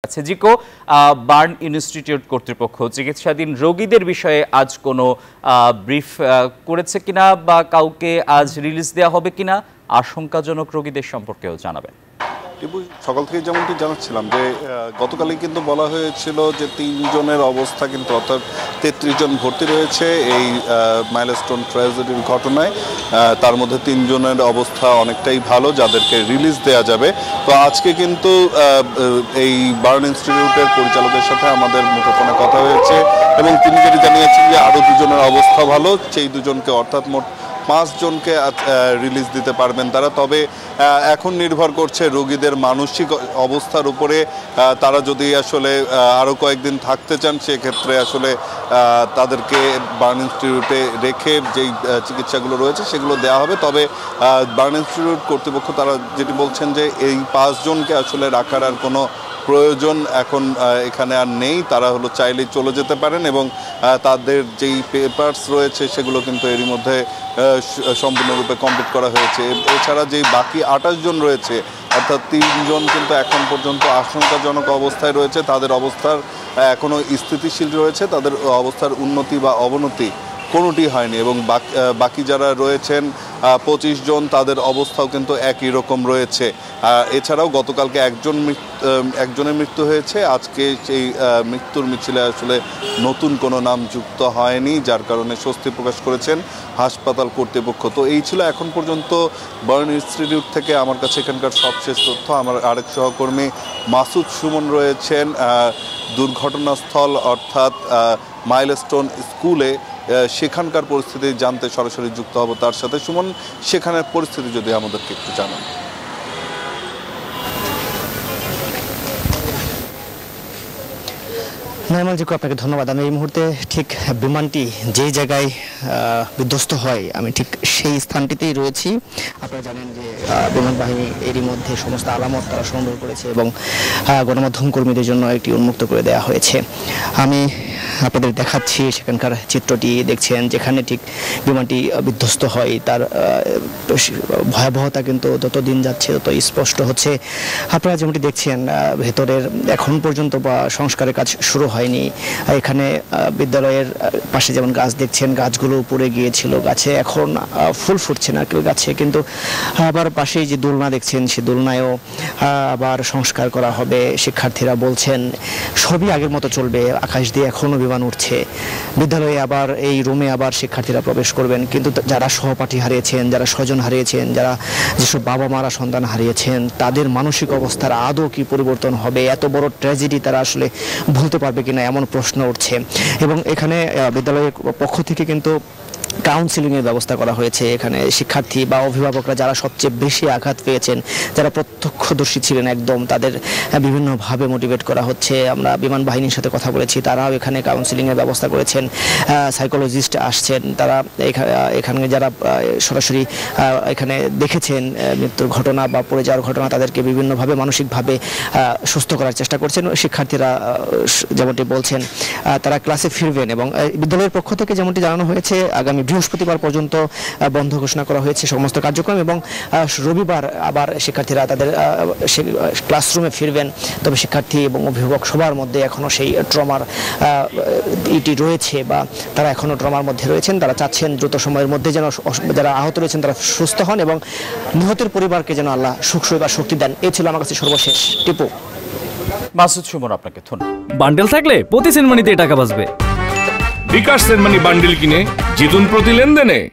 জিকো burn institute কর্তৃপক্ষ চিকিৎসাধীন রোগীদের বিষয়ে আজ কোনো ব্রিফ করেছে কিনা বা কাউকে আজ রিলিজ দেওয়া হবে কিনা আশঙ্কাজনক রোগীদের সম্পর্কেও জানাবেন। সকাল থেকে যেমনটি জানাচ্ছিলাম যে গতকালই কিন্তু বলা হয়েছিল যে 3 জনের অবস্থা কিন্তু অর্থাৎ 33 জন ভর্তি রয়েছে এই মাইলস্টোন ট্র্যাজেডির ঘটনায়। তার মধ্যে 3 জনের অবস্থা অনেকটাই ভালো, যাদেরকে রিলিজ দেওয়া যাবে। তো আজকে কিন্তু এই বার্ন ইনস্টিটিউটের পরিচালকের সাথে আমাদের মুঠোফোনে কথা হয়েছে এবং তিনি যেটি জানিয়েছেন যে আরও 2 জনের অবস্থা ভালো, সেই 2 জনকে অর্থাৎ মোট 5 জনকে রিলিজ দিতে পারবেন তারা। তবে এখন নির্ভর করছে রোগীদের মানসিক অবস্থার উপরে। তারা যদি আসলে আরও কয়েকদিন থাকতে চান সেক্ষেত্রে আসলে তাদেরকে বার্ন ইনস্টিটিউটে রেখে যেই চিকিৎসাগুলো রয়েছে সেগুলো দেওয়া হবে। তবে বার্ন ইনস্টিটিউট কর্তৃপক্ষ তারা যেটি বলছেন যে এই 5 জনকে আসলে রাখার আর কোনো প্রয়োজন এখন এখানে আর নেই। তারা চাইলেই চলে যেতে পারেন এবং তাদের যেই পেপারস রয়েছে সেগুলো কিন্তু এরই মধ্যে সম্পূর্ণরূপে কমপ্লিট করা হয়েছে। এছাড়া যেই বাকি 28 জন রয়েছে অর্থাৎ 3 জন কিন্তু এখন পর্যন্ত আশঙ্কাজনক অবস্থায় রয়েছে, তাদের অবস্থার এখনও স্থিতিশীল রয়েছে, তাদের অবস্থার উন্নতি বা অবনতি কোনোটি হয়নি এবং বাকি যারা রয়েছেন 25 জন তাদের অবস্থাও কিন্তু একই রকম রয়েছে। এছাড়াও গতকালকে একজনের মৃত্যু হয়েছে। আজকে সেই মৃত্যুর মিছিলে আসলে নতুন কোনো নাম যুক্ত হয়নি, যার কারণে স্বস্তি প্রকাশ করেছেন হাসপাতাল কর্তৃপক্ষ। তো এই ছিল এখন পর্যন্ত বার্ন ইনস্টিটিউট থেকে আমার কাছে এখানকার সবশেষ তথ্য। আমার আরেক সহকর্মী মাসুদ সুমন রয়েছেন দুর্ঘটনাস্থল অর্থাৎ মাইলস্টোন স্কুলে, সেখানকার পরিস্থিতি জানতে সরাসরি যুক্ত হব তার সাথে। সুমন, সেখানের পরিস্থিতি যদি আমাদেরকে একটু জানান। নরমাল জিকো, আপনাকে ধন্যবাদ। আমি এই মুহূর্তে ঠিক বিমানটি যেই জায়গায় বিধ্বস্ত হয় আমি ঠিক সেই স্থানটিতেই রয়েছি। আপনারা জানেন যে বিমান বাহিনী এরই মধ্যে সমস্ত আলামত তারা সংগ্রহ করেছে এবং গণমাধ্যম কর্মীদের জন্য একটি উন্মুক্ত করে দেওয়া হয়েছে। আমি আপনাদের দেখাচ্ছি সেখানকার চিত্রটি, দেখছেন যেখানে ঠিক বিমানটি বিধ্বস্ত হয় তার ভয়াবহতা কিন্তু যত দিন যাচ্ছে তত স্পষ্ট হচ্ছে। আপনারা যেমনটি দেখছেন ভেতরের এখন পর্যন্ত বা সংস্কারের কাজ শুরু হয়নি। এখানে বিদ্যালয়ের পাশে যেমন গাছ দেখছেন, গাছগুলো উপরে গিয়েছিল, গাছে এখন ফুল ফুটছে নারকেল গাছে, কিন্তু আবার পাশেই যে দোলনা দেখছেন সে দোলনায়ও আবার সংস্কার করা হবে। শিক্ষার্থীরা বলছেন সবই আগের মতো চলবে, আকাশ দিয়ে এখনও বিমান উঠছে। বিদ্যালয়ে আবার এই রুমে আবার শিক্ষার্থীরা প্রবেশ করবেন, কিন্তু যারা সহপাঠী হারিয়েছেন, যারা স্বজন হারিয়েছেন, যারা যেসব বাবা মারা সন্তান হারিয়েছেন তাদের মানসিক অবস্থার আদৌ কি পরিবর্তন হবে, এত বড় ট্র্যাজেডি তারা আসলে ভুলতে পারবে কিনা এমন প্রশ্ন উঠছে। এবং এখানে বিদ্যালয়ের পক্ষ থেকে কিন্তু কাউন্সিলিংয়ের ব্যবস্থা করা হয়েছে। এখানে শিক্ষার্থী বা অভিভাবকরা যারা সবচেয়ে বেশি আঘাত পেয়েছেন, যারা প্রত্যক্ষদর্শী ছিলেন একদম, তাদের বিভিন্নভাবে মোটিভেট করা হচ্ছে। আমরা বিমান বাহিনীর সাথে কথা বলেছি, তারাও এখানে কাউন্সিলিংয়ের ব্যবস্থা করেছেন। সাইকোলজিস্ট আসছেন, তারা এখানে যারা সরাসরি এখানে দেখেছেন মৃত্যুর ঘটনা বা পড়ে যাওয়ার ঘটনা, তাদেরকে বিভিন্নভাবে মানসিকভাবে সুস্থ করার চেষ্টা করছেন। শিক্ষার্থীরা যেমনটি বলছেন তারা ক্লাসে ফিরবেন এবং বিদ্যালয়ের পক্ষ থেকে যেমনটি জানানো হয়েছে আগামী বৃহস্পতিবার পর্যন্ত বন্ধ ঘোষণা করা হয়েছে সমস্ত কার্যক্রম এবং রবিবার আবার শিক্ষার্থীরা তাদের ক্লাসরুমে ফিরবেন। তবে শিক্ষার্থী এবং অভিভাবক সবার মধ্যে এখনও সেই ট্রমার ইটি রয়েছে বা তারা এখনও ট্রমার মধ্যে রয়েছেন। তারা চাচ্ছেন দ্রুত সময়ের মধ্যে যেন যারা আহত রয়েছেন তারা সুস্থ হন এবং নিহতের পরিবারকে যেন আল্লাহ সুখ বা শক্তি দেন। এই ছিল আমার কাছে সর্বশেষ টিপু। মাসুদ সুমন, আপনাকে ধন্যবাদ। বান্ডেল থাকলে প্রতি সেনমানিতে টাকা বাঁচবে। বিকাশ সেনমানি বান্ডেল কিনে জিতুন প্রতি লেনদেনে।